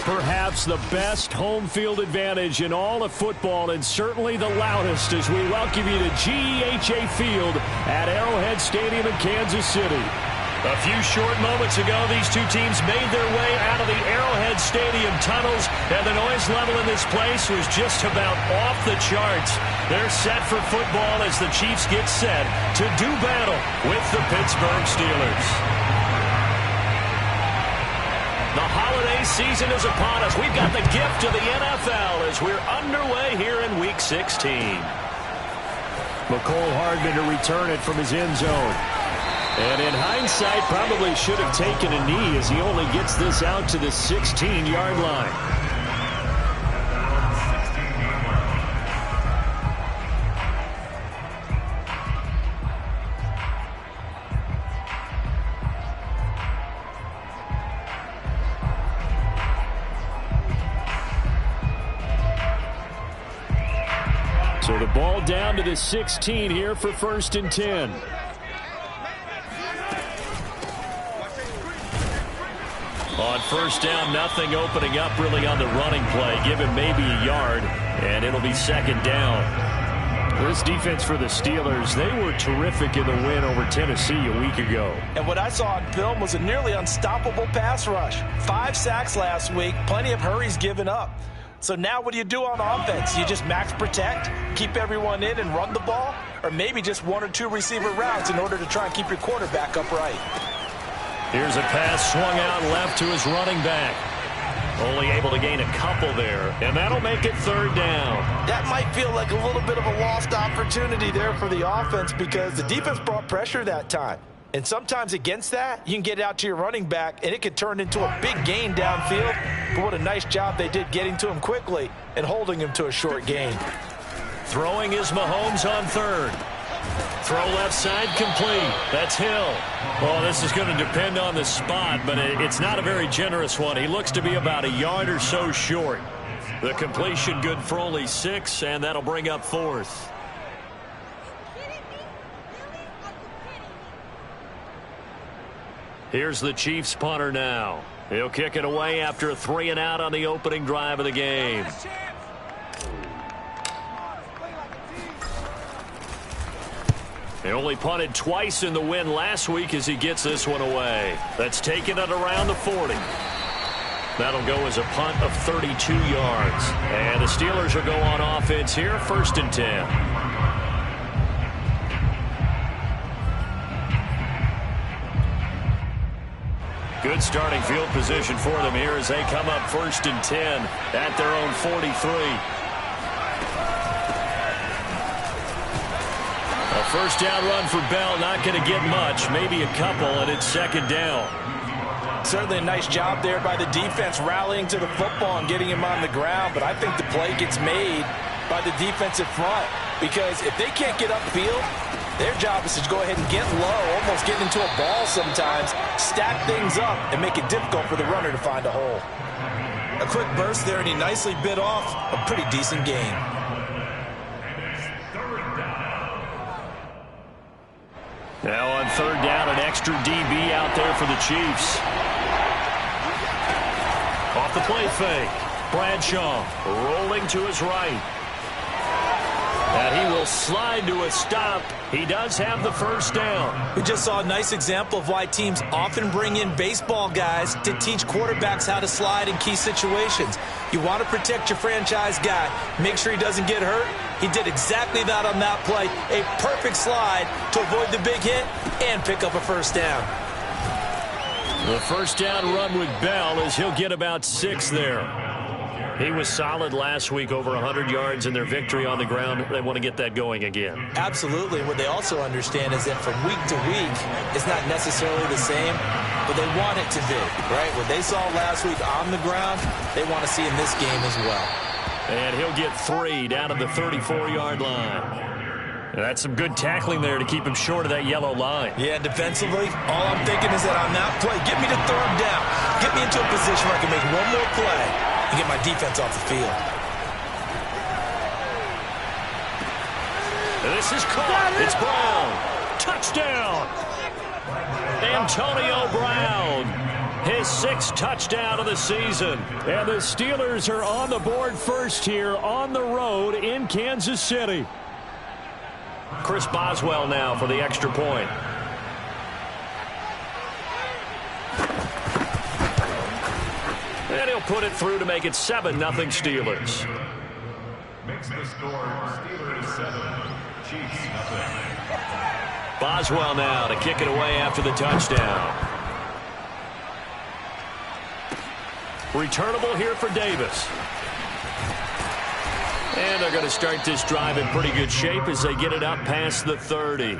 Perhaps the best home field advantage in all of football, and certainly the loudest, as we welcome you to GEHA Field at Arrowhead Stadium in Kansas City. A few short moments ago, these two teams made their way out of the Arrowhead Stadium tunnels, and the noise level in this place was just about off the charts. They're set for football as the Chiefs get set to do battle with the Pittsburgh Steelers. The holiday season is upon us. We've got the gift of the NFL as we're underway here in Week 16. McCole Hardman to return it from his end zone. And in hindsight, probably should have taken a knee as he only gets this out to the 16-yard line. So the ball down to the 16 here for 1st and 10. On 1st down, nothing opening up really on the running play. Give him maybe a yard, and it'll be 2nd down. This defense for the Steelers, they were terrific in the win over Tennessee a week ago. And what I saw on film was a nearly unstoppable pass rush. 5 sacks last week, plenty of hurries given up. So now what do you do on offense? You just max protect, keep everyone in and run the ball, or maybe just 1 or 2 receiver routes in order to try and keep your quarterback upright. Here's a pass swung out left to his running back. Only able to gain a couple there, and that'll make it 3rd down. That might feel like a little bit of a lost opportunity there for the offense because the defense brought pressure that time. And sometimes against that, you can get out to your running back, and it could turn into a big gain downfield. But what a nice job they did getting to him quickly and holding him to a short gain. Throwing is Mahomes on 3rd. Throw left side complete. That's Hill. Well, this is going to depend on the spot, but it's not a very generous one. He looks to be about a yard or so short. The completion good for only 6, and that'll bring up 4th. Here's the Chiefs punter now. He'll kick it away after a 3 and out on the opening drive of the game. They only punted twice in the win last week as he gets this one away. That's taken at around the 40. That'll go as a punt of 32 yards. And the Steelers will go on offense here, 1st and 10. Good starting field position for them here as they come up 1st and 10 at their own 43. A 1st down run for Bell, not going to get much, maybe a couple, and it's 2nd down. Certainly a nice job there by the defense rallying to the football and getting him on the ground, but I think the play gets made by the defensive front because if they can't get upfield, their job is to go ahead and get low, almost get into a ball sometimes, stack things up, and make it difficult for the runner to find a hole. A quick burst there, and he nicely bit off a pretty decent gain. Now on 3rd down, an extra DB out there for the Chiefs. Off the play fake. Bradshaw rolling to his right. And he will slide to a stop. He does have the 1st down. We just saw a nice example of why teams often bring in baseball guys to teach quarterbacks how to slide in key situations. You want to protect your franchise guy. Make sure he doesn't get hurt. He did exactly that on that play. A perfect slide to avoid the big hit and pick up a 1st down. The 1st down run with Bell as he'll get about 6 there. He was solid last week, over 100 yards in their victory on the ground. They want to get that going again. Absolutely. What they also understand is that from week to week, it's not necessarily the same, but they want it to be, right? What they saw last week on the ground, they want to see in this game as well. And he'll get 3 down to the 34-yard line. And that's some good tackling there to keep him short of that yellow line. Yeah, defensively, all I'm thinking is that on that play, get me to 3rd down. Get me into a position where I can make one more play and get my defense off the field. This is caught. It's Brown. Touchdown. Antonio Brown. His 6th touchdown of the season. And the Steelers are on the board first here on the road in Kansas City. Chris Boswell now for the extra point. And he'll put it through to make it 7-0 Steelers. Makes the score Steelers 7, Chiefs 0. Boswell now to kick it away after the touchdown. Returnable here for Davis. And they're going to start this drive in pretty good shape as they get it up past the 30.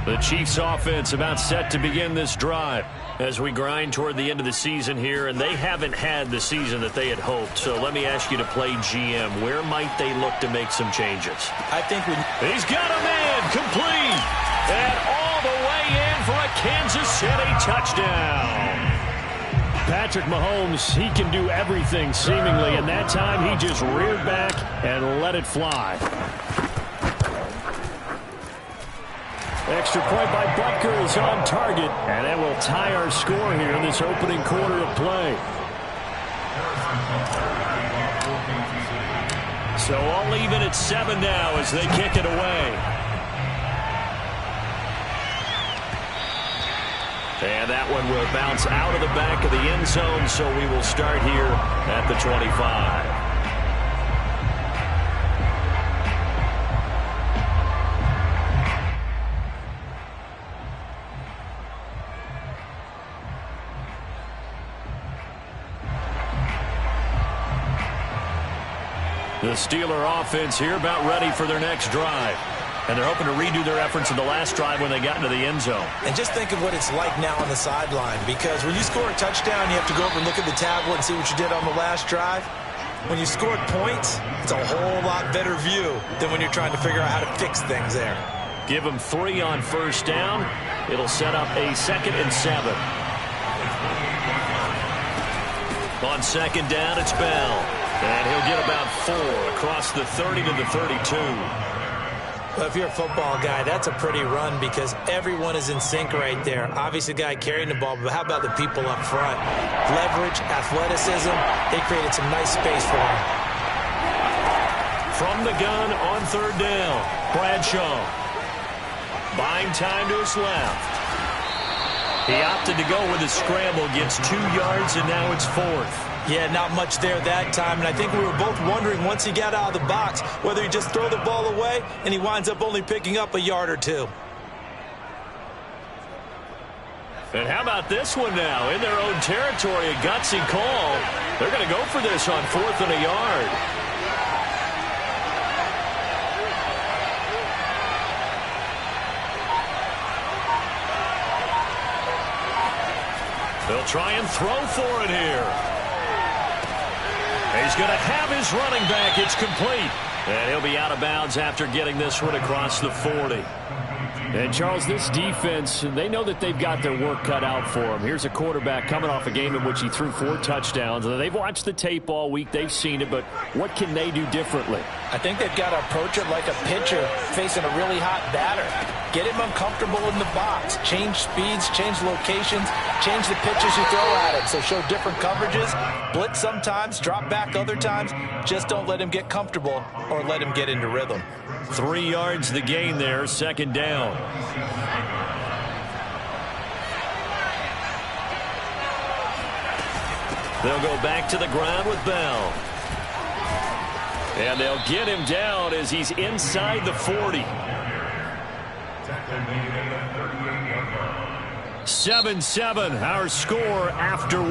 The Chiefs offense about set to begin this drive as we grind toward the end of the season here, and they haven't had the season that they had hoped. So let me ask you to play GM. Where might they look to make some changes? I think he's got a man complete and all the way in for a Kansas City touchdown. Patrick Mahomes, he can do everything seemingly, and that time he just reared back and let it fly. Extra point by Butker is on target, and that will tie our score here in this opening quarter of play. So all even at 7 now as they kick it away. And that one will bounce out of the back of the end zone, so we will start here at the 25. The Steeler offense here about ready for their next drive. And they're hoping to redo their efforts in the last drive when they got into the end zone. And just think of what it's like now on the sideline, because when you score a touchdown, you have to go over and look at the tablet and see what you did on the last drive. When you scored points, it's a whole lot better view than when you're trying to figure out how to fix things there. Give them 3 on first down. It'll set up a 2nd and 7. On 2nd down, it's Bell. And he'll get about 4 across the 30 to the 32. Well, if you're a football guy, that's a pretty run because everyone is in sync right there. Obviously, the guy carrying the ball, but how about the people up front? Leverage, athleticism, they created some nice space for him. From the gun on 3rd down, Bradshaw. Buying time to his left. He opted to go with a scramble, gets 2 yards, and now it's 4th. Yeah, not much there that time, and I think we were both wondering once he got out of the box whether he just throw the ball away and he winds up only picking up a yard or 2. And how about this one now? In their own territory, a gutsy call. They're going to go for this on 4th and a yard. They'll try and throw for it here. He's going to have his running back. It's complete. And he'll be out of bounds after getting this one across the 40. And, Charles, this defense, they know that they've got their work cut out for them. Here's a quarterback coming off a game in which he threw 4 touchdowns. They've watched the tape all week. They've seen it, but what can they do differently? I think they've got to approach it like a pitcher facing a really hot batter. Get him uncomfortable in the box. Change speeds, change locations, change the pitches you throw at him. So show different coverages, blitz sometimes, drop back other times. Just don't let him get comfortable or let him get into rhythm. 3 yards the gain there, 2nd down. They'll go back to the ground with Bell. And they'll get him down as he's inside the 40. 7-7, our score after 1.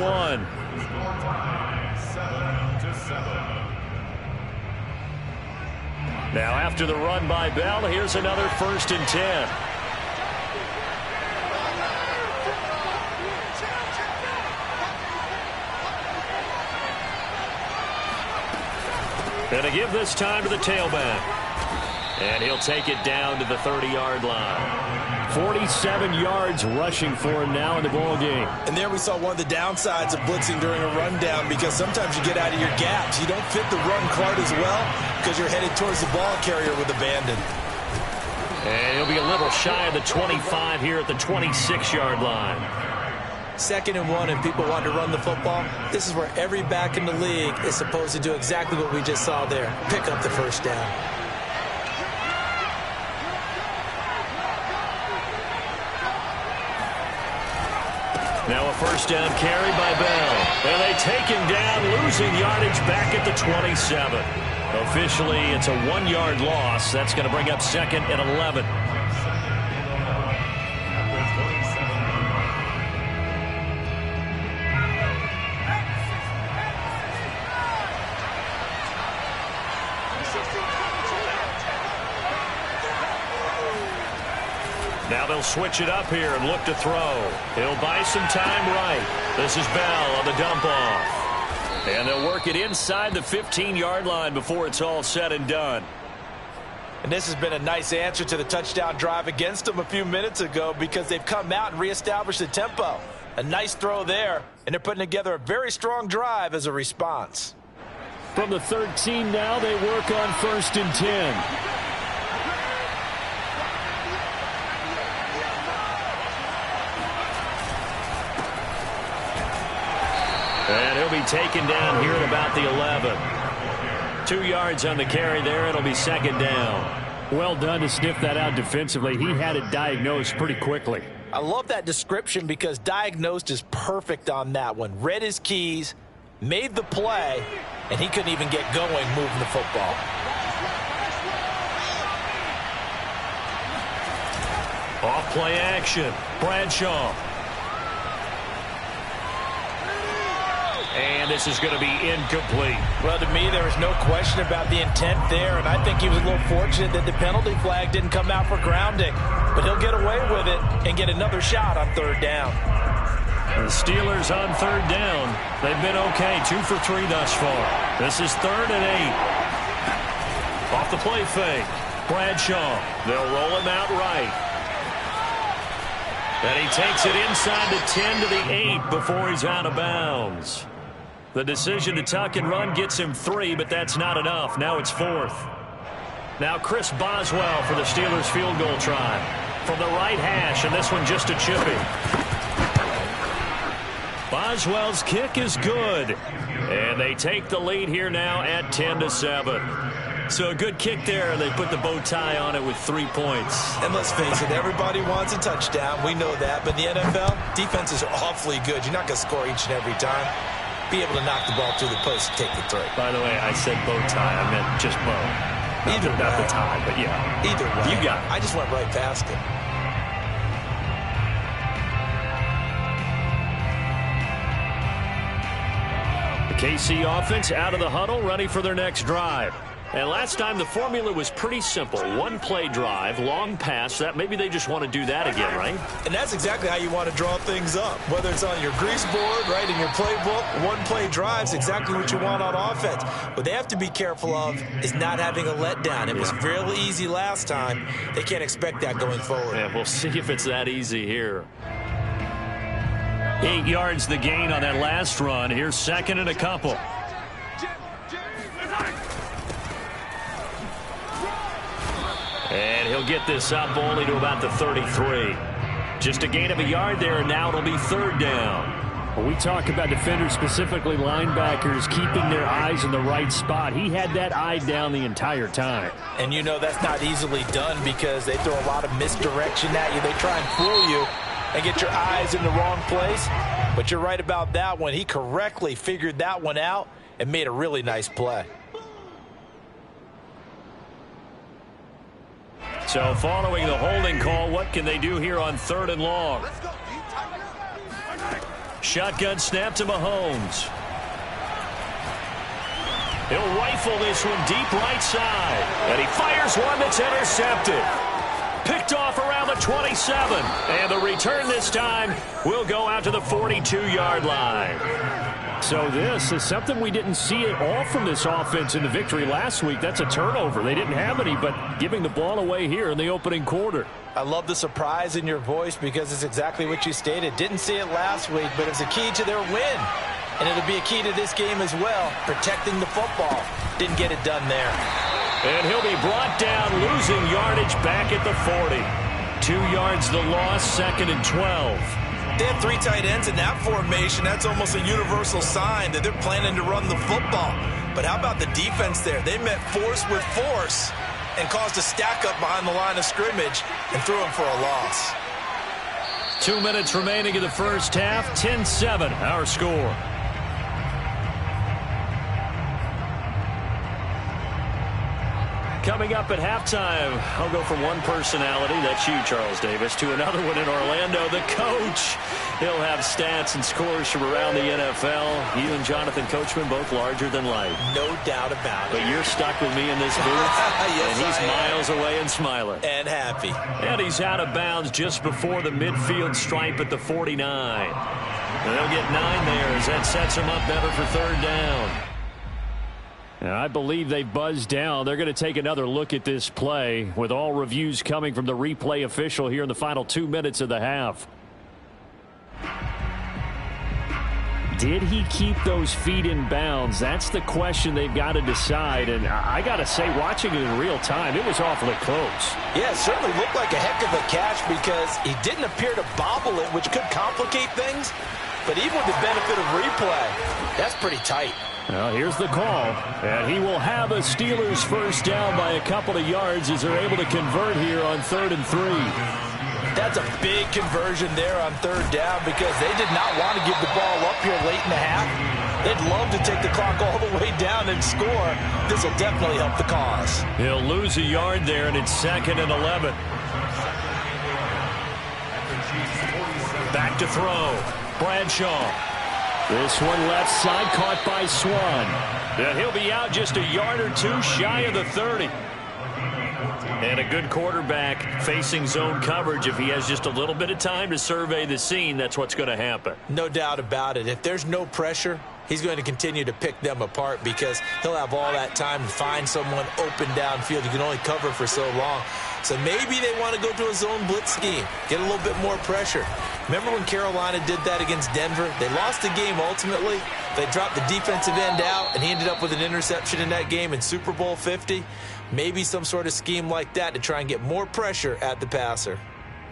Now after the run by Bell, here's another 1st and 10. And to give this time to the tailback. And he'll take it down to the 30-yard line. 47 yards rushing for him now in the ball game. And there we saw one of the downsides of blitzing during a rundown, because sometimes you get out of your gaps. You don't fit the run quite as well because you're headed towards the ball carrier with abandon. And he'll be a little shy of the 25 here at the 26-yard line. 2nd and 1, and people want to run the football. This is where every back in the league is supposed to do exactly what we just saw there. Pick up the first down. Now a first down carry by Bell. And they take him down, losing yardage back at the 27. Officially, it's a 1-yard loss. That's going to bring up 2nd and 11. Now they'll switch it up here and look to throw. He'll buy some time right. This is Bell on the dump off. And they'll work it inside the 15-yard line before it's all said and done. And this has been a nice answer to the touchdown drive against them a few minutes ago, because they've come out and reestablished the tempo. A nice throw there, and they're putting together a very strong drive as a response. From the 13 now, they work on 1st and 10. And he'll be taken down here at about the 11. 2 yards on the carry there. It'll be 2nd down. Well done to sniff that out defensively. He had it diagnosed pretty quickly. I love that description, because diagnosed is perfect on that one. Read his keys, made the play, and he couldn't even get going moving the football. Off play action. Bradshaw. And this is going to be incomplete. Well, to me, there was no question about the intent there, and I think he was a little fortunate that the penalty flag didn't come out for grounding. But he'll get away with it and get another shot on 3rd down. The Steelers on 3rd down. They've been okay, 2 for 3 thus far. This is 3rd and 8. Off the play fake. Bradshaw. They'll roll him out right. And he takes it inside the 10 to the 8 before he's out of bounds. The decision to tuck and run gets him 3, but that's not enough. Now it's 4th. Now Chris Boswell for the Steelers field goal try. From the right hash, and this one just a chippy. Boswell's kick is good. And they take the lead here now at 10-7. So a good kick there. They put the bow tie on it with 3 points. And let's face it, everybody wants a touchdown. We know that. But in the NFL, defenses are awfully good. You're not going to score each and every time. Be able to knock the ball through the post and take the throw. By the way, I said bow tie. I meant just bow. Not the tie, but yeah. Either way. You got it. I just went right past it. The KC offense out of the huddle, ready for their next drive. And last time the formula was pretty simple. 1-play drive, long pass. That maybe they just want to do that again, right? And that's exactly how you want to draw things up. Whether it's on your grease board, right, in your playbook, 1-play drive's exactly what you want on offense. What they have to be careful of is not having a letdown. It was fairly easy last time. They can't expect that going forward. Yeah, we'll see if it's that easy here. 8 yards the gain on that last run. Here's 2nd and a couple. And he'll get this up only to about the 33. Just a gain of a yard there, and now it'll be 3rd down. When we talk about defenders, specifically linebackers, keeping their eyes in the right spot, he had that eye down the entire time. And you know that's not easily done, because they throw a lot of misdirection at you. They try and fool you and get your eyes in the wrong place. But you're right about that one. He correctly figured that one out and made a really nice play. So following the holding call, what can they do here on 3rd and long? Shotgun snap to Mahomes. He'll rifle this one deep right side. And he fires one that's intercepted. Picked off around the 27. And the return this time will go out to the 42-yard line. So this is something we didn't see at all from this offense in the victory last week. That's a turnover. They didn't have any, but giving the ball away here in the opening quarter. I love the surprise in your voice because it's exactly what you stated. Didn't see it last week, but it's a key to their win. And it'll be a key to this game as well, protecting the football. Didn't get it done there. And he'll be brought down, losing yardage back at the 40. 2 yards the loss, 2nd and 12. They have 3 tight ends in that formation. That's almost a universal sign that they're planning to run the football. But how about the defense there? They met force with force and caused a stack up behind the line of scrimmage and threw him for a loss. 2 minutes remaining in the first half. 10-7 our score. Coming up at halftime, I'll go from one personality, that's you, Charles Davis, to another one in Orlando, the coach. He'll have stats and scores from around the NFL. You and Jonathan Coachman, both larger than life. No doubt about it. But you're stuck with me in this booth, yes, and he's miles away and smiling. And happy. And he's out of bounds just before the midfield stripe at the 49. And they'll get 9 there as that sets him up better for 3rd down. And I believe they buzzed down. They're going to take another look at this play with all reviews coming from the replay official here in the final 2 minutes of the half. Did he keep those feet in bounds? That's the question they've got to decide. And I got to say, watching it in real time, it was awfully close. Yeah, it certainly looked like a heck of a catch because he didn't appear to bobble it, which could complicate things. But even with the benefit of replay, that's pretty tight. Well, here's the call, and he will have a Steelers first down by a couple of yards as they're able to convert here on 3rd and 3. That's a big conversion there on 3rd down because they did not want to give the ball up here late in the half. They'd love to take the clock all the way down and score. This will definitely help the cause. He'll lose a yard there, and it's 2nd and 11. Back to throw. Bradshaw. This one left side, caught by Swan. And he'll be out just a yard or 2 shy of the 30. And a good quarterback facing zone coverage. If he has just a little bit of time to survey the scene, that's what's going to happen. No doubt about it. If there's no pressure, he's going to continue to pick them apart because he'll have all that time to find someone open downfield. You can only cover for so long. So maybe they want to go to a zone blitz scheme, get a little bit more pressure. Remember when Carolina did that against Denver? They lost the game ultimately. They dropped the defensive end out, and he ended up with an interception in that game in Super Bowl 50. Maybe some sort of scheme like that to try and get more pressure at the passer.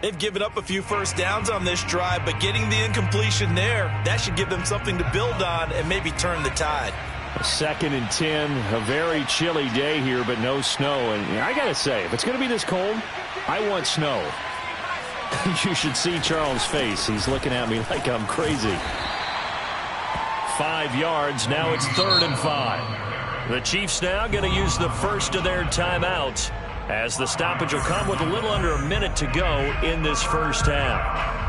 They've given up a few first downs on this drive, but getting the incompletion there, that should give them something to build on and maybe turn the tide. 2nd and 10, a very chilly day here, but no snow. And I got to say, if it's going to be this cold, I want snow. You should see Charles' face. He's looking at me like I'm crazy. 5 yards. Now it's 3rd and 5. The Chiefs now going to use the first of their timeouts as the stoppage will come with a little under a minute to go in this first half.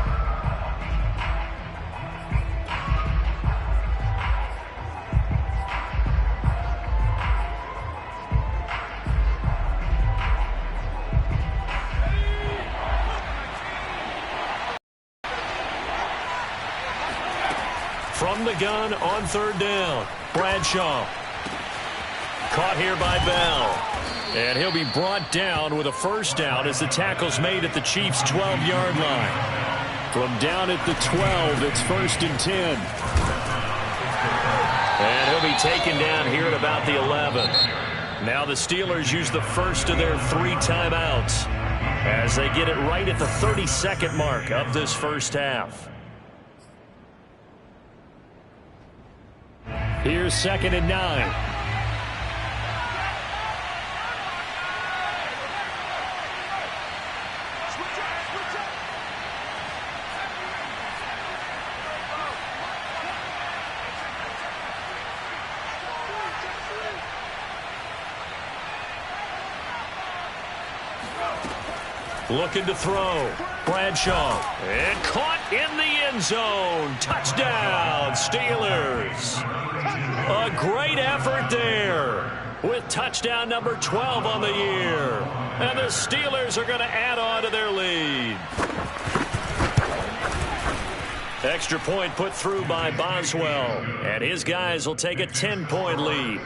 From the gun on 3rd down, Bradshaw. Caught here by Bell. And he'll be brought down with a first down as the tackle's made at the Chiefs' 12-yard line. From down at the 12, it's 1st and 10. And he'll be taken down here at about the 11. Now the Steelers use the first of their 3 timeouts as they get it right at the 32nd mark of this first half. Here's 2nd and 9. Looking to throw. Bradshaw. And caught in the end zone. Touchdown, Steelers. A great effort there with touchdown number 12 on the year. And the Steelers are going to add on to their lead. Extra point put through by Boswell. And his guys will take a 10-point lead.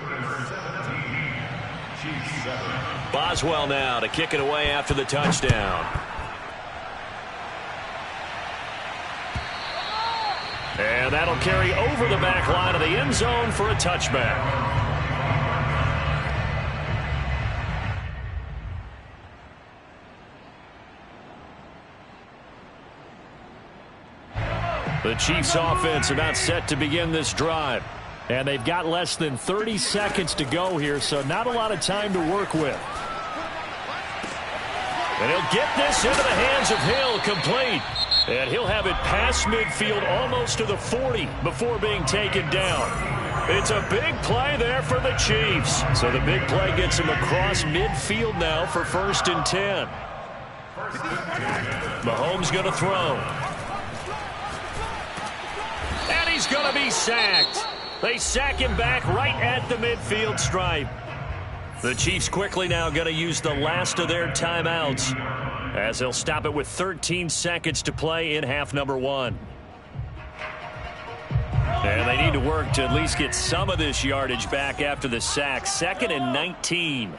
Boswell now to kick it away after the touchdown. And that'll carry over the back line of the end zone for a touchback. The Chiefs offense about set to begin this drive. And they've got less than 30 seconds to go here, so not a lot of time to work with. And he'll get this into the hands of Hill, complete. And he'll have it past midfield almost to the 40 before being taken down. It's a big play there for the Chiefs. So the big play gets him across midfield now for 1st and 10. Mahomes going to throw. And he's going to be sacked. They sack him back right at the midfield stripe. The Chiefs quickly now going to use the last of their timeouts as they'll stop it with 13 seconds to play in half number 1. And they need to work to at least get some of this yardage back after the sack. 2nd and 19.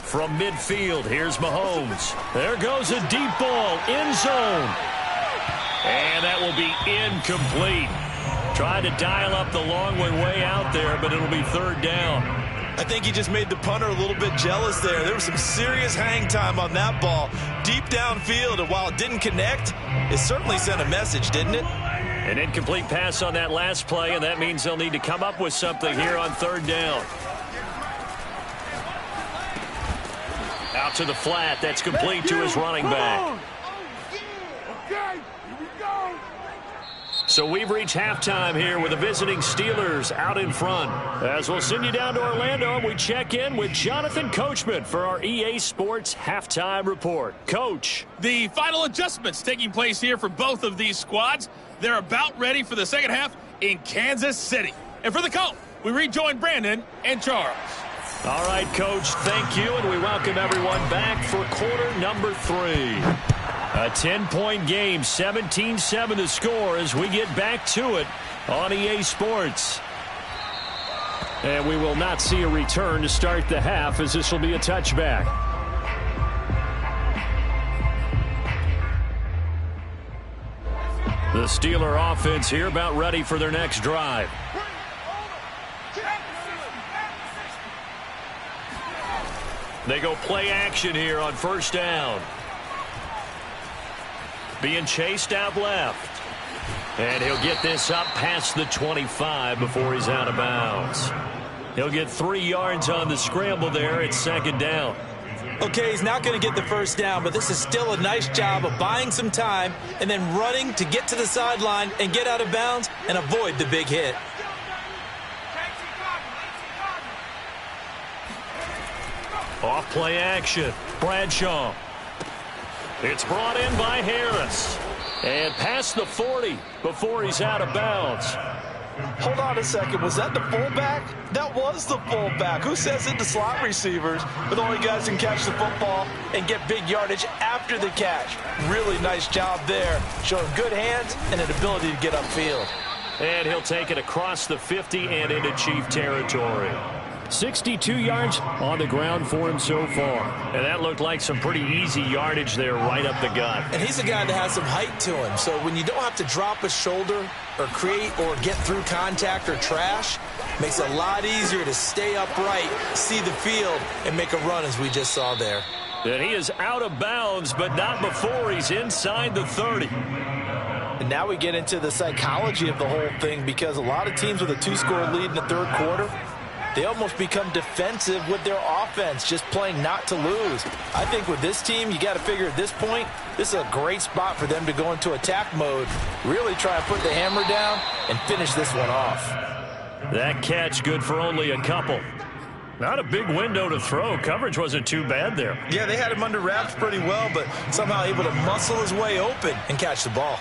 From midfield, here's Mahomes. There goes a deep ball, end zone. And that will be incomplete. Trying to dial up the long way out there, but it'll be 3rd down. I think he just made the punter a little bit jealous there. There was some serious hang time on that ball. Deep downfield, and while it didn't connect, it certainly sent a message, didn't it? An incomplete pass on that last play, and that means they'll need to come up with something here on 3rd down. Out to the flat. That's complete to his running back. So we've reached halftime here with the visiting Steelers out in front. As we'll send you down to Orlando, we check in with Jonathan Coachman for our EA Sports Halftime Report. Coach. The final adjustments taking place here for both of these squads. They're about ready for the second half in Kansas City. And for the call, we rejoin Brandon and Charles. All right, Coach, thank you, and we welcome everyone back for quarter number 3. A 10-point game, 17-7 the score as we get back to it on EA Sports. And we will not see a return to start the half as this will be a touchback. The Steeler offense here about ready for their next drive. They go play action here on 1st down. Being chased out left. And he'll get this up past the 25 before he's out of bounds. He'll get 3 yards on the scramble there at 2nd down. Okay, he's not going to get the 1st down, but this is still a nice job of buying some time and then running to get to the sideline and get out of bounds and avoid the big hit. Off play action. Bradshaw. It's brought in by Harris. And past the 40 before he's out of bounds. Hold on a second. Was that the fullback? That was the fullback. Who says it to slot receivers? But only guys can catch the football and get big yardage after the catch. Really nice job there. Showing good hands and an ability to get upfield. And he'll take it across the 50 and into Chief territory. 62 yards on the ground for him so far. And that looked like some pretty easy yardage there right up the gut. And he's a guy that has some height to him. So when you don't have to drop a shoulder or create or get through contact or trash, makes it a lot easier to stay upright, see the field, and make a run as we just saw there. And he is out of bounds, but not before he's inside the 30. And now we get into the psychology of the whole thing, because a lot of teams with a 2-score lead in the 3rd quarter, they almost become defensive with their offense, just playing not to lose. I think with this team, you got to figure at this point, this is a great spot for them to go into attack mode, really try and put the hammer down and finish this one off. That catch good for only a couple. Not a big window to throw. Coverage wasn't too bad there. Yeah, they had him under wraps pretty well, but somehow able to muscle his way open and catch the ball.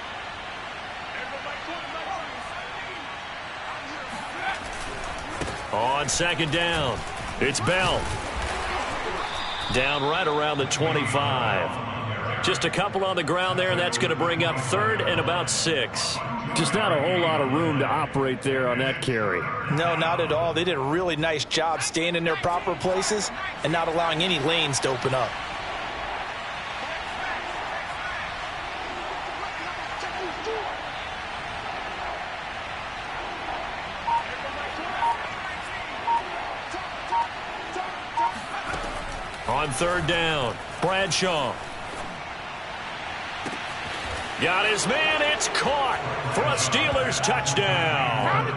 On 2nd down, it's Bell. Down right around the 25. Just a couple on the ground there, and that's going to bring up 3rd and about 6. Just not a whole lot of room to operate there on that carry. No, not at all. They did a really nice job staying in their proper places and not allowing any lanes to open up. On 3rd down, Bradshaw. Got his man, it's caught for a Steelers touchdown.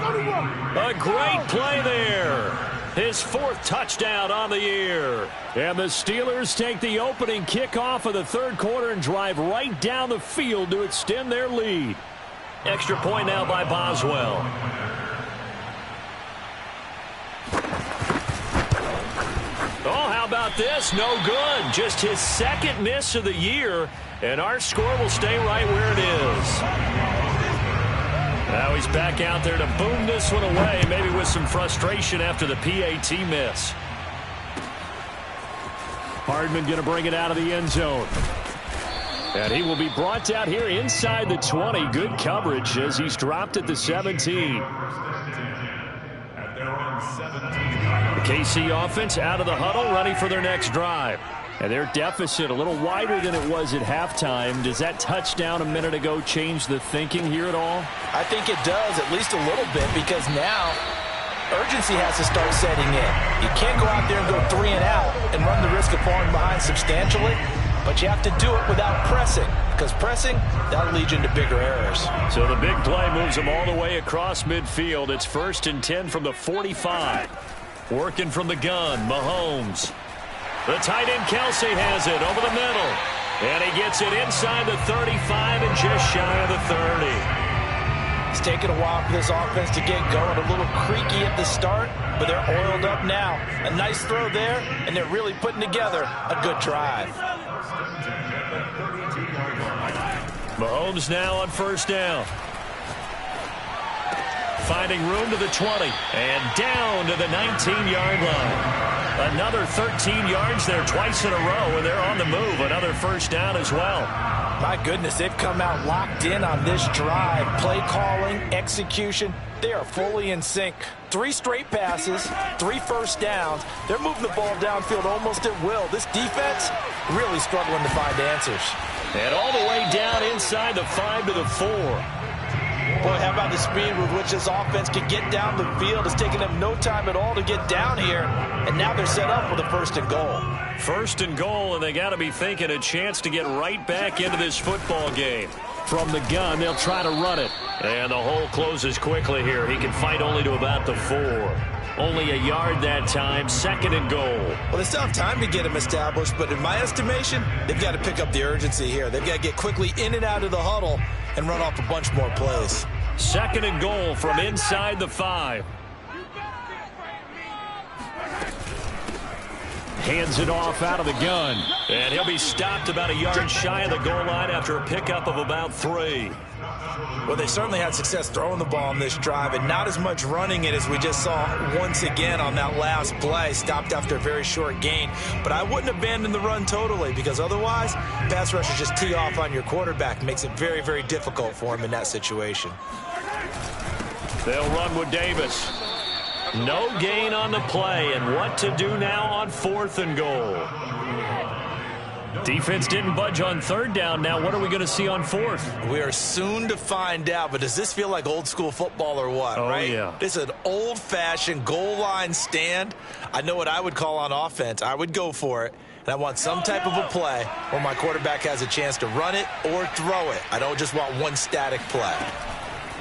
A great play there. His 4th touchdown on the year. And the Steelers take the opening kickoff of the 3rd quarter and drive right down the field to extend their lead. Extra point now by Boswell. Oh, how about this? No good. Just his 2nd miss of the year, and our score will stay right where it is. Now he's back out there to boom this one away, maybe with some frustration after the PAT miss. Hardman going to bring it out of the end zone. And he will be brought out here inside the 20. Good coverage as he's dropped at the 17. The KC offense out of the huddle, ready for their next drive. And their deficit a little wider than it was at halftime. Does that touchdown a minute ago change the thinking here at all? I think it does, at least a little bit, because now urgency has to start setting in. You can't go out there and go 3 and out and run the risk of falling behind substantially, but you have to do it without pressing, because pressing, that'll lead you into bigger errors. So the big play moves them all the way across midfield. It's 1st and 10 from the 45. Working from the gun, Mahomes. The tight end Kelsey has it over the middle. And he gets it inside the 35 and just shy of the 30. It's taken a while for this offense to get going. A little creaky at the start, but they're oiled up now. A nice throw there, and they're really putting together a good drive. Mahomes now on 1st down. Finding room to the 20 and down to the 19-yard line. Another 13 yards there twice in a row, and they're on the move. Another 1st down as well. My goodness, they've come out locked in on this drive. Play calling, execution, they are fully in sync. 3 straight passes, 3 first downs. They're moving the ball downfield almost at will. This defense really struggling to find answers. And all the way down inside the 5 to the 4. Boy, how about the speed with which this offense can get down the field? It's taken them no time at all to get down here, and now they're set up with a 1st and goal. 1st and goal, and they got to be thinking a chance to get right back into this football game. From the gun, they'll try to run it. And the hole closes quickly here. He can fight only to about the 4. Only a yard that time, 2nd and goal. Well, they still have time to get him established, but in my estimation, they've got to pick up the urgency here. They've got to get quickly in and out of the huddle and run off a bunch more plays. 2nd and goal from inside the 5. Hands it off out of the gun. And he'll be stopped about a yard shy of the goal line after a pickup of about 3. Well, they certainly had success throwing the ball on this drive and not as much running it as we just saw once again on that last play. Stopped after a very short gain. But I wouldn't abandon the run totally, because otherwise, pass rushers just tee off on your quarterback. Makes it very, very difficult for him in that situation. They'll run with Davis. No gain on the play, and what to do now on 4th and goal. Defense didn't budge on 3rd down. Now what are we going to see on 4th? We are soon to find out, but does this feel like old school football or what, right? Yeah. This is an old-fashioned goal line stand. I know what I would call on offense. I would go for it, and I want some type of a play where my quarterback has a chance to run it or throw it. I don't just want one static play.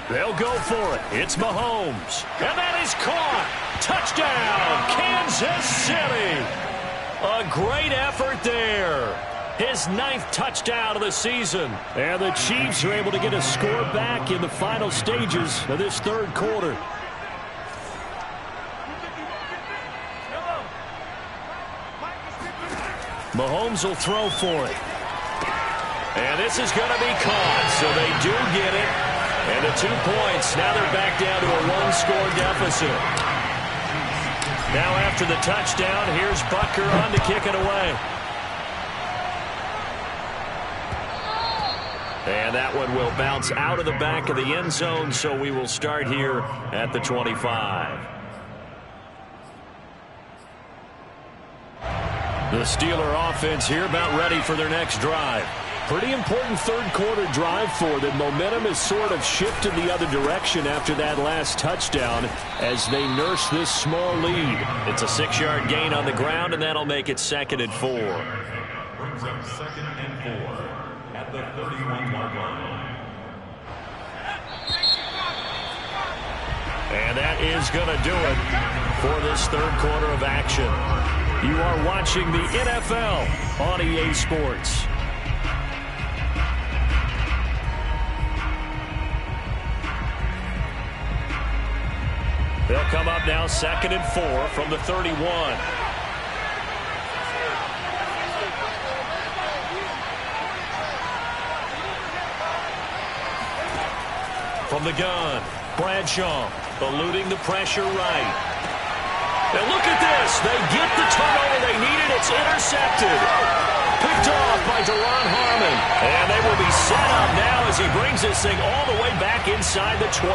They'll go for it. It's Mahomes. And that is caught. Touchdown, Kansas City. A great effort there. His 9th touchdown of the season. And the Chiefs are able to get a score back in the final stages of this 3rd quarter. Mahomes will throw for it. And this is going to be caught, so they do get it. And the 2 points, now they're back down to a 1-score deficit. Now after the touchdown, here's Butker on to kick it away. And that one will bounce out of the back of the end zone, so we will start here at the 25. The Steeler offense here about ready for their next drive. Pretty important third quarter drive for them. Momentum has sort of shifted the other direction after that last touchdown as they nurse this small lead. It's a 6-yard gain on the ground, and that'll make it 2nd and 4. Brings up 2nd and 4 at the 31-yard line. And that is going to do it for this third quarter of action. You are watching the NFL on EA Sports. They'll come up now 2nd and 4 from the 31. From the gun, Bradshaw eluding the pressure right. And look at this. They get the turnover they needed. It's intercepted. Picked off by Duron Harmon. And they will be set up now as he brings this thing all the way back inside the 20.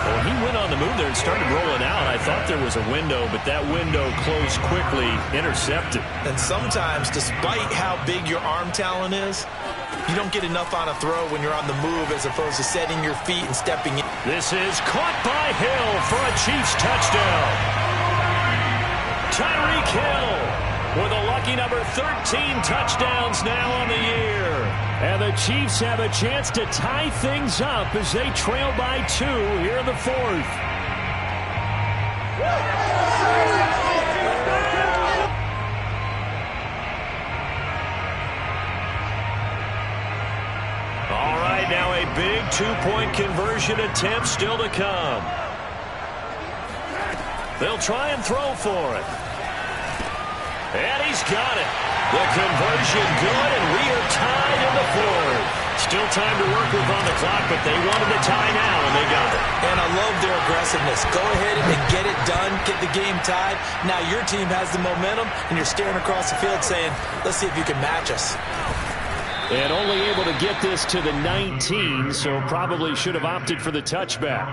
Well, he went on the move there and started rolling out. I thought there was a window, but that window closed quickly, intercepted. And sometimes, despite how big your arm talent is, you don't get enough on a throw when you're on the move as opposed to setting your feet and stepping in. This is caught by Hill for a Chiefs touchdown. Tyreek Hill with a lucky number 13 touchdowns now on the year. And the Chiefs have a chance to tie things up as they trail by 2 here in the 4th. All right, now a big 2-point conversion attempt still to come. They'll try and throw for it. And he's got it. The conversion good, and we are tied in the 4th. Still time to work with on the clock, but they wanted to tie now, and they got it. And I love their aggressiveness. Go ahead and get it done, get the game tied. Now your team has the momentum, and you're staring across the field saying, let's see if you can match us. And only able to get this to the 19, so probably should have opted for the touchback.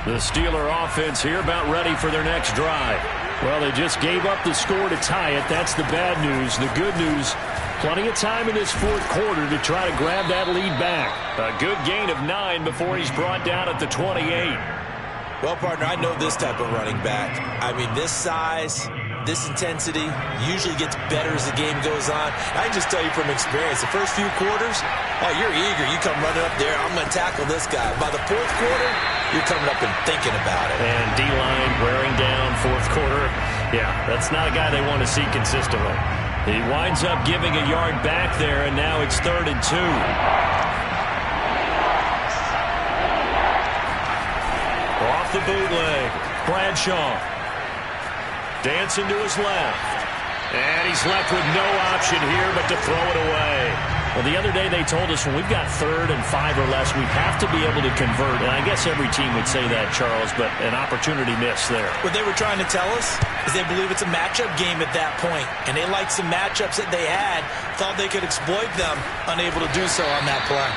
The Steeler offense here about ready for their next drive. Well, they just gave up the score to tie it. That's the bad news. The good news, plenty of time in this 4th quarter to try to grab that lead back. A good gain of 9 before he's brought down at the 28. Well, partner, I know this type of running back. I mean, this size, this intensity usually gets better as the game goes on. I can just tell you from experience, the first few quarters, oh, you're eager. You come running up there, I'm going to tackle this guy. By the 4th quarter, you're coming up and thinking about it. And D-line wearing down 4th quarter. Yeah, that's not a guy they want to see consistently. He winds up giving a yard back there, and now it's 3rd and 2. Off the bootleg, Bradshaw. Dancing to his left. And he's left with no option here but to throw it away. Well, the other day they told us when we've got 3rd and 5 or less, we have to be able to convert. And I guess every team would say that, Charles, but an opportunity missed there. What they were trying to tell us is they believe it's a matchup game at that point. And they liked some matchups that they had, thought they could exploit them, unable to do so on that play.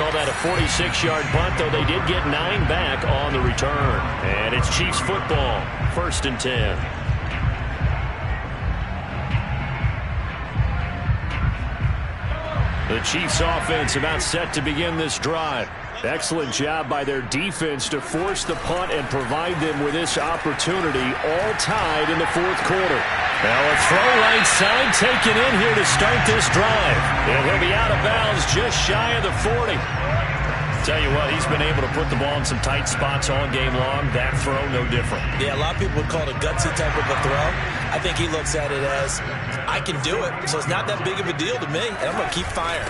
Call that a 46-yard punt, though they did get 9 back on the return. And it's Chiefs football, 1st and 10. The Chiefs offense about set to begin this drive. Excellent job by their defense to force the punt and provide them with this opportunity, all tied in the 4th quarter. Now a throw right side taken in here to start this drive. And he'll be out of bounds just shy of the 40. Tell you what, he's been able to put the ball in some tight spots all game long. That throw, no different. Yeah, a lot of people would call it a gutsy type of a throw. I think he looks at it as, I can do it, so it's not that big of a deal to me, and I'm going to keep firing.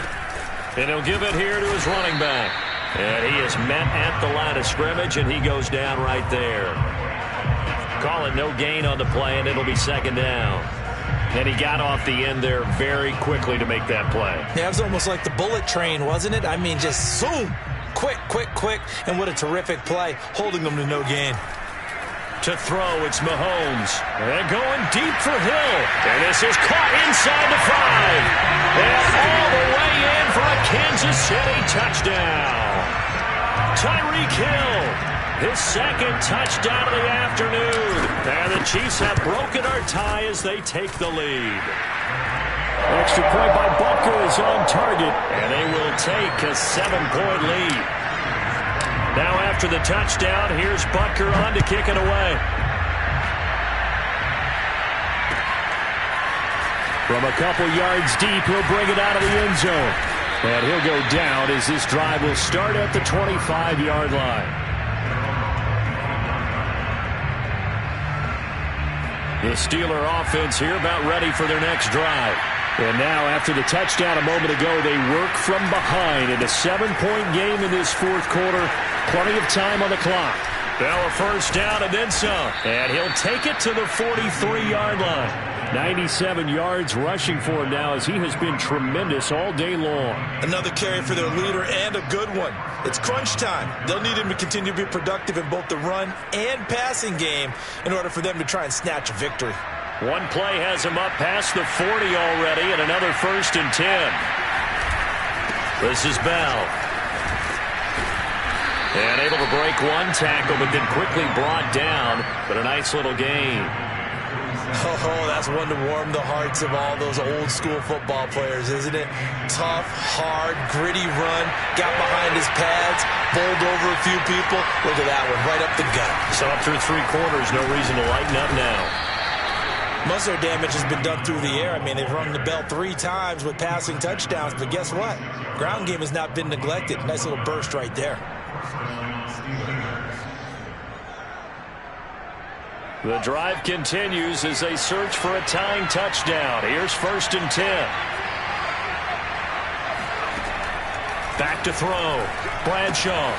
And he'll give it here to his running back. And he is met at the line of scrimmage, and he goes down right there. Call it no gain on the play, and it'll be 2nd down. And he got off the end there very quickly to make that play. Yeah, it was almost like the bullet train, wasn't it? I mean, just zoom. Quick, quick, quick, and what a terrific play, holding them to no gain. To throw, it's Mahomes. And going deep for Hill. And this is caught inside the 5. And all the way in for a Kansas City touchdown. Tyreek Hill, his second touchdown of the afternoon. And the Chiefs have broken our tie as they take the lead. Extra point by Butker is on target. And they will take a 7-point lead. Now after the touchdown, here's Butker on to kick it away. From a couple yards deep, he'll bring it out of the end zone. And he'll go down as this drive will start at the 25-yard line. The Steeler offense here about ready for their next drive. And now, after the touchdown a moment ago, they work from behind in a 7-point game in this fourth quarter. Plenty of time on the clock. Bell a first down and then some. And he'll take it to the 43-yard line. 97 yards rushing for him now as he has been tremendous all day long. Another carry for their leader and a good one. It's crunch time. They'll need him to continue to be productive in both the run and passing game in order for them to try and snatch a victory. One play has him up past the 40 already and another 1st and 10. This is Bell. And able to break one tackle, but then quickly brought down. But a nice little gain. Oh, that's one to warm the hearts of all those old school football players, isn't it? Tough, hard, gritty run. Got behind his pads, bowled over a few people. Look at that one, right up the gut. So up through 3 quarters, no reason to lighten up now. Most of their damage has been done through the air. I mean, they've rung the bell 3 times with passing touchdowns, but guess what? Ground game has not been neglected. Nice little burst right there. The drive continues as they search for a tying touchdown. Here's 1st and 10. Back to throw. Bradshaw.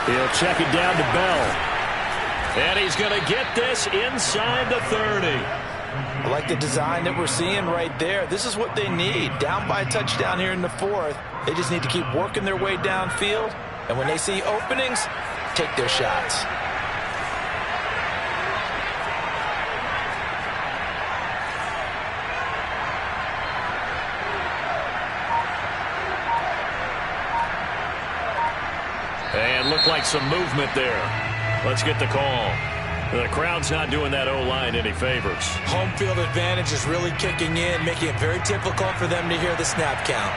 He'll check it down to Bell. And he's going to get this inside the 30. I like the design that we're seeing right there. This is what they need. Down by a touchdown here in the 4th. They just need to keep working their way downfield. And when they see openings, take their shots. And looked like some movement there. Let's get the call. The crowd's not doing that O-line any favors. Home field advantage is really kicking in, making it very difficult for them to hear the snap count.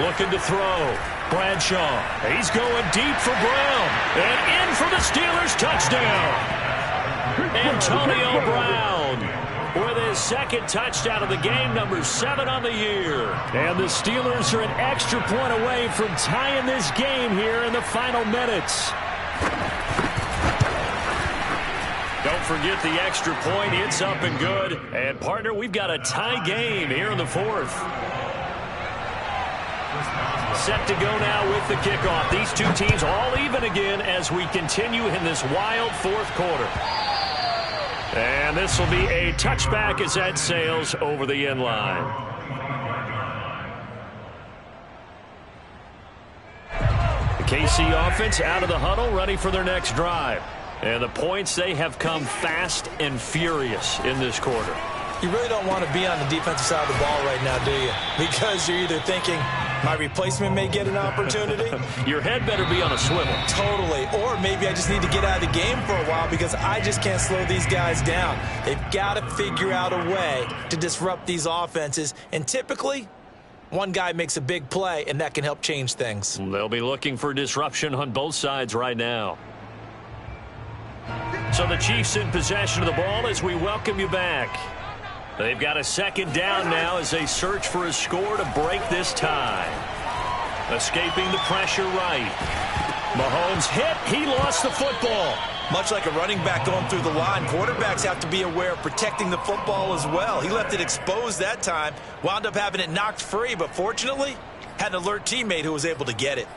Looking to throw. Bradshaw. He's going deep for Brown. And in for the Steelers touchdown. Antonio Brown with his 2nd touchdown of the game, number 7 on the year. And the Steelers are an extra point away from tying this game here in the final minutes. Don't forget the extra point. It's up and good. And, partner, we've got a tie game here in the 4th. Set to go now with the kickoff. These two teams all even again as we continue in this wild 4th quarter. And this will be a touchback as that sails over the end line. The KC offense out of the huddle, ready for their next drive. And the points, they have come fast and furious in this quarter. You really don't want to be on the defensive side of the ball right now, do you? Because you're either thinking, my replacement may get an opportunity. Your head better be on a swivel. Totally. Or maybe I just need to get out of the game for a while because I just can't slow these guys down. They've got to figure out a way to disrupt these offenses. And typically, one guy makes a big play, and that can help change things. They'll be looking for disruption on both sides right now. So the Chiefs in possession of the ball as we welcome you back. They've got a 2nd down now as they search for a score to break this tie. Escaping the pressure right. Mahomes hit. He lost the football. Much like a running back going through the line, quarterbacks have to be aware of protecting the football as well. He left it exposed that time, wound up having it knocked free, but fortunately, had an alert teammate who was able to get it.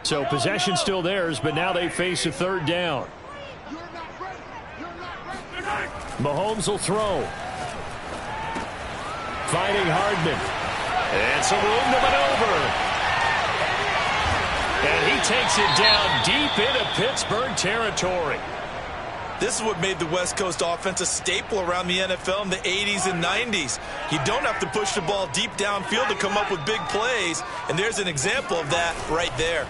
So possession still theirs, but now they face a 3rd down. Mahomes will throw. Finding Hardman. And some room to maneuver. And he takes it down deep into Pittsburgh territory. This is what made the West Coast offense a staple around the NFL in the 80s and 90s. You don't have to push the ball deep downfield to come up with big plays, and there's an example of that right there.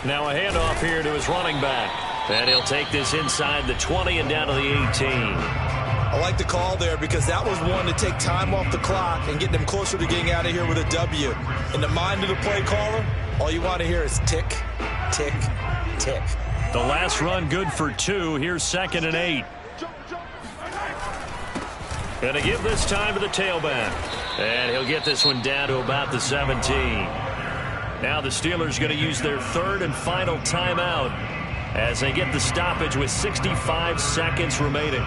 Now a handoff here to his running back. And he'll take this inside the 20 and down to the 18. I like the call there because that was one to take time off the clock and get them closer to getting out of here with a W. In the mind of the play caller, all you want to hear is tick, tick, tick. The last run good for 2. Here's 2nd and 8. Gonna give this time to the tailback. And he'll get this one down to about the 17. Now the Steelers going to use their 3rd and final timeout as they get the stoppage with 65 seconds remaining.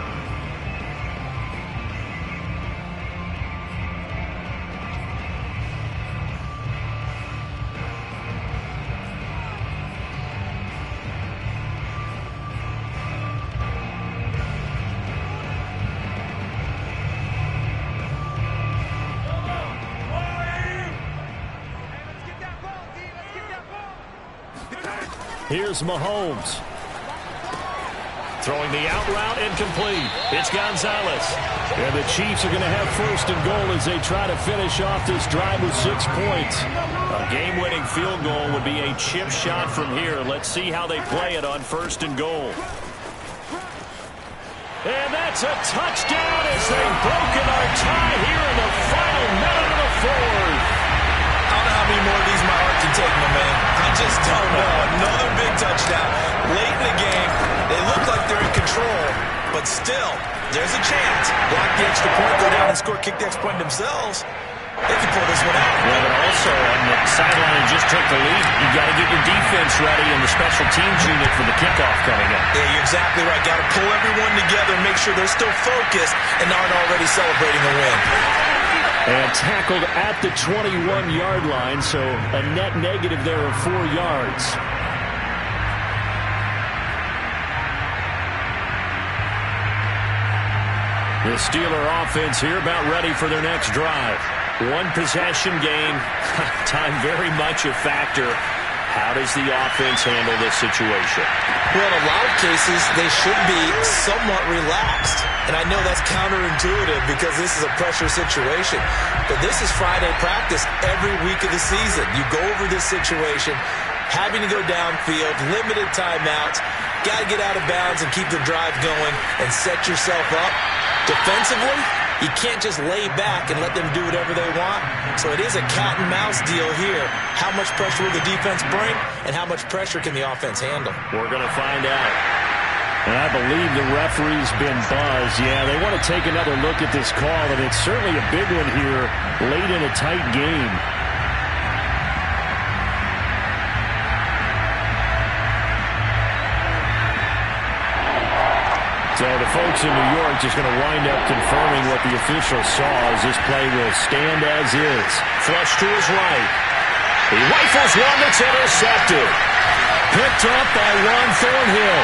Here's Mahomes. Throwing the out route incomplete. It's Gonzalez. And the Chiefs are going to have 1st and goal as they try to finish off this drive with 6 points. A game-winning field goal would be a chip shot from here. Let's see how they play it on 1st and goal. And that's a touchdown as they've broken our tie here in the final minute of the 4th. I don't know how many more of these my heart can take, my man. I just don't know. Another big touchdown. Late in the game, they look like they're in control, but still, there's a chance. Block the extra point, go down and score, kick the extra point themselves. They can pull this one out. Yeah, but also on the sideline and just took the lead, you got to get your defense ready and the special teams unit for the kickoff coming up. Yeah, you're exactly right. Got to pull everyone together and make sure they're still focused and aren't already celebrating a win. And tackled at the 21-yard line, so a net negative there of 4 yards. The Steeler offense here about ready for their next drive. 1 possession game. Time very much a factor. How does the offense handle this situation? Well, in a lot of cases, they should be somewhat relaxed. And I know that's counterintuitive because this is a pressure situation. But this is Friday practice every week of the season. You go over this situation, having to go downfield, limited timeouts, got to get out of bounds and keep the drive going and set yourself up. Defensively, you can't just lay back and let them do whatever they want. So it is a cat and mouse deal here. How much pressure will the defense bring and how much pressure can the offense handle? We're going to find out. And I believe the referee's been buzzed. Yeah, they want to take another look at this call, and it's certainly a big one here late in a tight game. So the folks in New York just going to wind up confirming what the official saw as this play will stand as is. Flush to his right. He rifles one that's intercepted. Picked up by Juan Thornhill.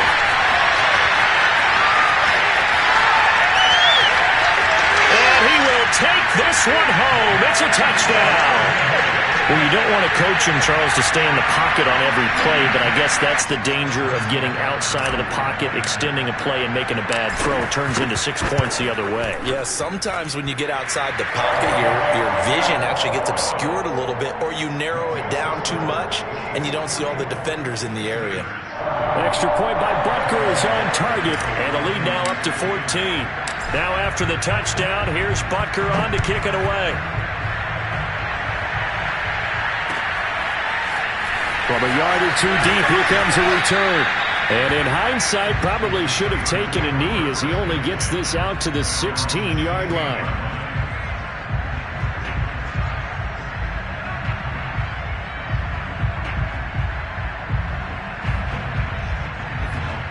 And he will take this one home. It's a touchdown. Well, you don't want to coach him, Charles, to stay in the pocket on every play, but I guess that's the danger of getting outside of the pocket, extending a play, and making a bad throw. It turns into 6 points the other way. Yeah, sometimes when you get outside the pocket, your vision actually gets obscured a little bit, or you narrow it down too much, and you don't see all the defenders in the area. Extra point by Butker is on target, and the lead now up to 14. Now after the touchdown, here's Butker on to kick it away. From a yard or two deep, here comes a return. And in hindsight, probably should have taken a knee as he only gets this out to the 16-yard line.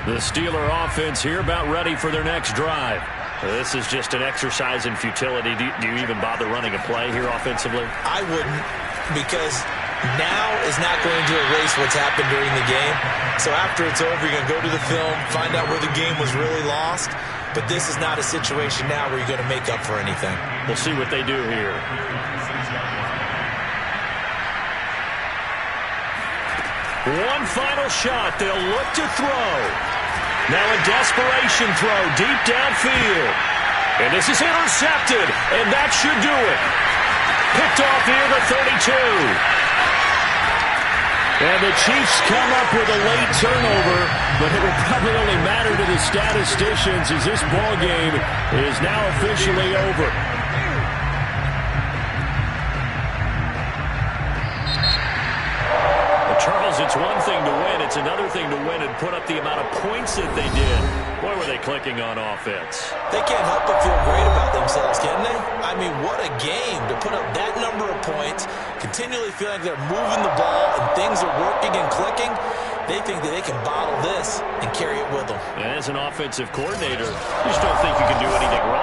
The Steeler offense here about ready for their next drive. This is just an exercise in futility. Do you even bother running a play here offensively? I wouldn't, because now is not going to erase what's happened during the game. So after it's over, you're going to go to the film, find out where the game was really lost. But this is not a situation now where you're going to make up for anything. We'll see what they do here. One final shot. They'll look to throw. Now a desperation throw deep downfield. And this is intercepted. And that should do it. Picked off near the 32. And the Chiefs come up with a late turnover, but it will probably only matter to the statisticians as this ball game is now officially over. Well, Charles, it's one thing to win. It's another thing to win and put up the amount of points that they did. Boy, were they clicking on offense. They can't help but feel great about themselves, can they? I mean, what a game to put up that number of points, continually feel like they're moving the ball and things are working and clicking. They think that they can bottle this and carry it with them. And as an offensive coordinator, you just don't think you can do anything wrong.